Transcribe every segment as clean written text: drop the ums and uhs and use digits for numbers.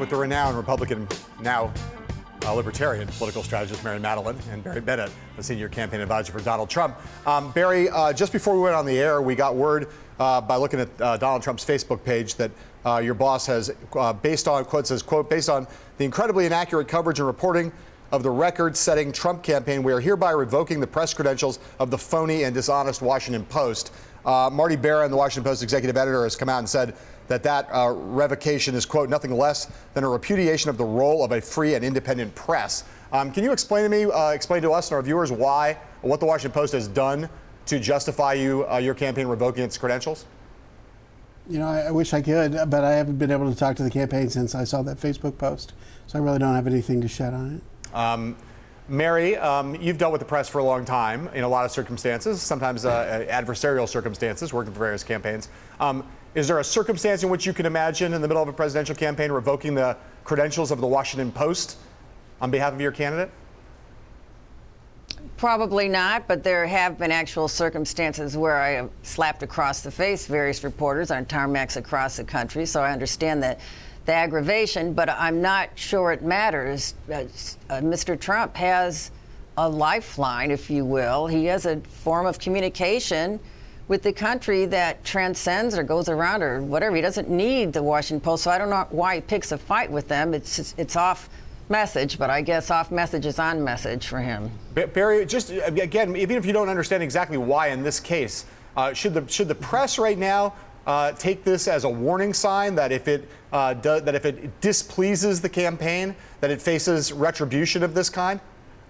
With the renowned Republican, now libertarian political strategist Mary Matalin and Barry Bennett, the senior campaign advisor for Donald Trump. Barry, just before we went on the air, we got word by looking at Donald Trump's Facebook page that your boss has, based on, quote, based on the incredibly inaccurate coverage and reporting of the record-setting Trump campaign, we are hereby revoking the press credentials of the phony and dishonest Washington Post. Marty Barron, the Washington Post executive editor, has come out and said that revocation is, quote, nothing less than a repudiation of the role of a free and independent press. Can you explain to us and our viewers what the Washington Post has done to justify your campaign revoking its credentials? You know, I wish I could, but I haven't been able to talk to the campaign since I saw that Facebook post, so I really don't have anything to shed on it. Mary, you've dealt with the press for a long time in a lot of circumstances, sometimes adversarial circumstances, working for various campaigns. Is there a circumstance in which you can imagine in the middle of a presidential campaign revoking the credentials of the Washington Post on behalf of your candidate? Probably not, but there have been actual circumstances where I have slapped across the face various reporters on tarmacs across the country, so I understand that the aggravation, but I'm not sure it matters. Mr. Trump has a lifeline, if you will. He has a form of communication with the country that transcends or goes around or whatever. He doesn't need the Washington Post, so I don't know why he picks a fight with them. It's off message, but I guess off message is on message for him. Barry, just again, even if you don't understand exactly why in this case, should the press right now take this as a warning sign that if it displeases the campaign, that it faces retribution of this kind?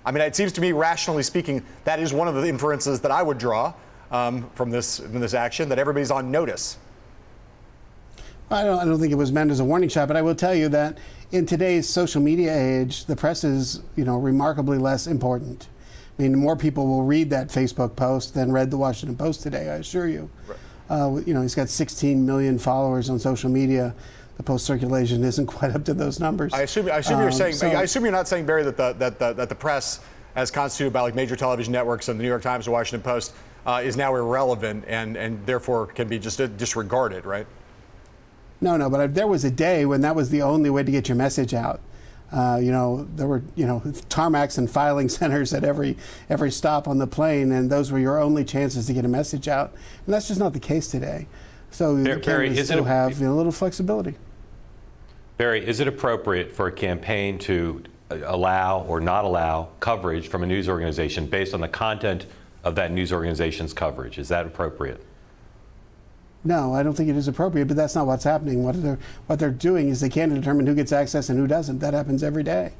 I mean, it seems to me, rationally speaking, that is one of the inferences that I would draw from this action, that everybody's on notice. I don't think it was meant as a warning shot, but I will tell you that in today's social media age, the press is, remarkably less important. I mean, more people will read that Facebook post than read the Washington Post today, I assure you. Right. He's got 16 million followers on social media. The Post circulation isn't quite up to those numbers. I assume you're saying. I assume you're not saying, Barry, that the press, as constituted by like major television networks and the New York Times and Washington Post, is now irrelevant and therefore can be just disregarded, right? No, but there was a day when that was the only way to get your message out. There were, tarmacs and filing centers at every stop on the plane, and those were your only chances to get a message out. And that's just not the case today. So the candidates still have a little flexibility. Barry, is it appropriate for a campaign to allow or not allow coverage from a news organization based on the content of that news organization's coverage? Is that appropriate? No, I don't think it is appropriate, but that's not what's happening. What they're doing is they can't determine who gets access and who doesn't. That happens every day.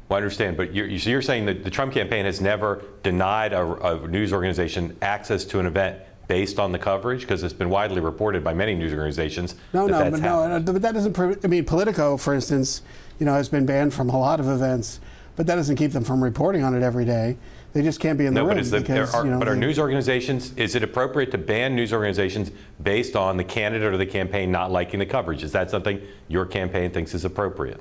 Well, I understand, but you're saying that the Trump campaign has never denied a news organization access to an event based on the coverage? Because it's been widely reported by many news organizations. But that doesn't. Politico, for instance, has been banned from a lot of events, but that doesn't keep them from reporting on it every day. They just can't be in the room. But are news organizations, is it appropriate to ban news organizations based on the candidate or the campaign not liking the coverage? Is that something your campaign thinks is appropriate?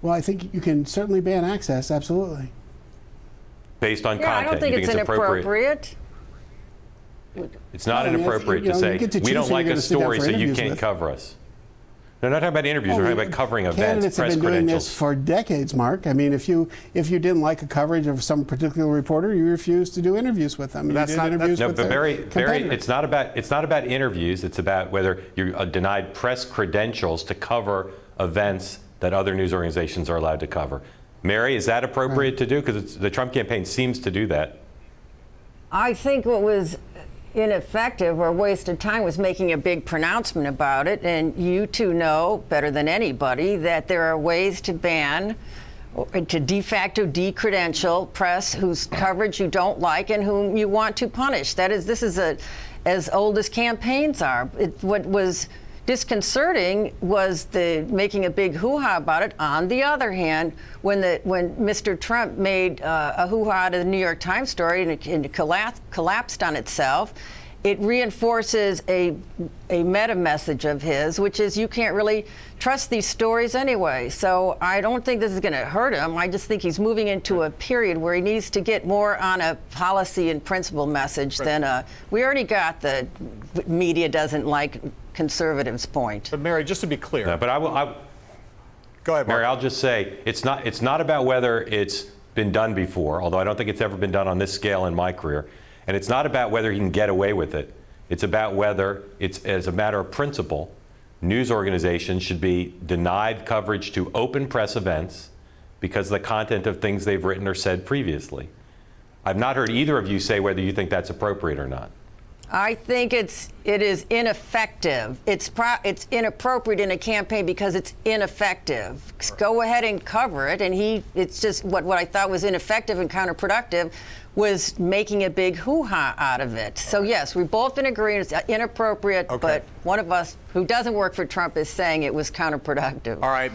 Well, I think you can certainly ban access, absolutely. Based on content, I don't think it's inappropriate. It's not inappropriate to say, we don't like a story, so you can't cover us. No, not talking about interviews. We're talking about covering events, candidates press have been credentials. doing this for decades, Mark. I mean, if you didn't like a coverage of some particular reporter, you refused to do interviews with them. Barry, it's not about interviews. It's about whether you're denied press credentials to cover events that other news organizations are allowed to cover. Mary, is that appropriate to do? Because the Trump campaign seems to do that. I think what was ineffective or wasted time was making a big pronouncement about it, and you two know better than anybody that there are ways to ban, to de facto decredential press whose coverage you don't like and whom you want to punish. This is as old as campaigns are. What was disconcerting was the making a big hoo-ha about it. On the other hand, when Mr. Trump made a hoo-ha out of the New York Times story and it collapsed on itself, it reinforces a meta message of his, which is you can't really trust these stories anyway. So I don't think this is going to hurt him. I just think he's moving into a period where he needs to get more on a policy and principle message than we already got the media doesn't like conservatives' point. But Mary, just to be clear. No, but I will. Go ahead, Mark. Mary, I'll just say it's not about whether it's been done before, although I don't think it's ever been done on this scale in my career. And it's not about whether he can get away with it. It's about whether it's, as a matter of principle, news organizations should be denied coverage to open press events because of the content of things they've written or said previously. I've not heard either of you say whether you think that's appropriate or not. I think it is ineffective. It's inappropriate in a campaign because it's ineffective. Go ahead and cover it. And it's just what I thought was ineffective and counterproductive was making a big hoo-ha out of it. So yes, we both in agreement it's inappropriate, Okay. but one of us who doesn't work for Trump is saying it was counterproductive. All right.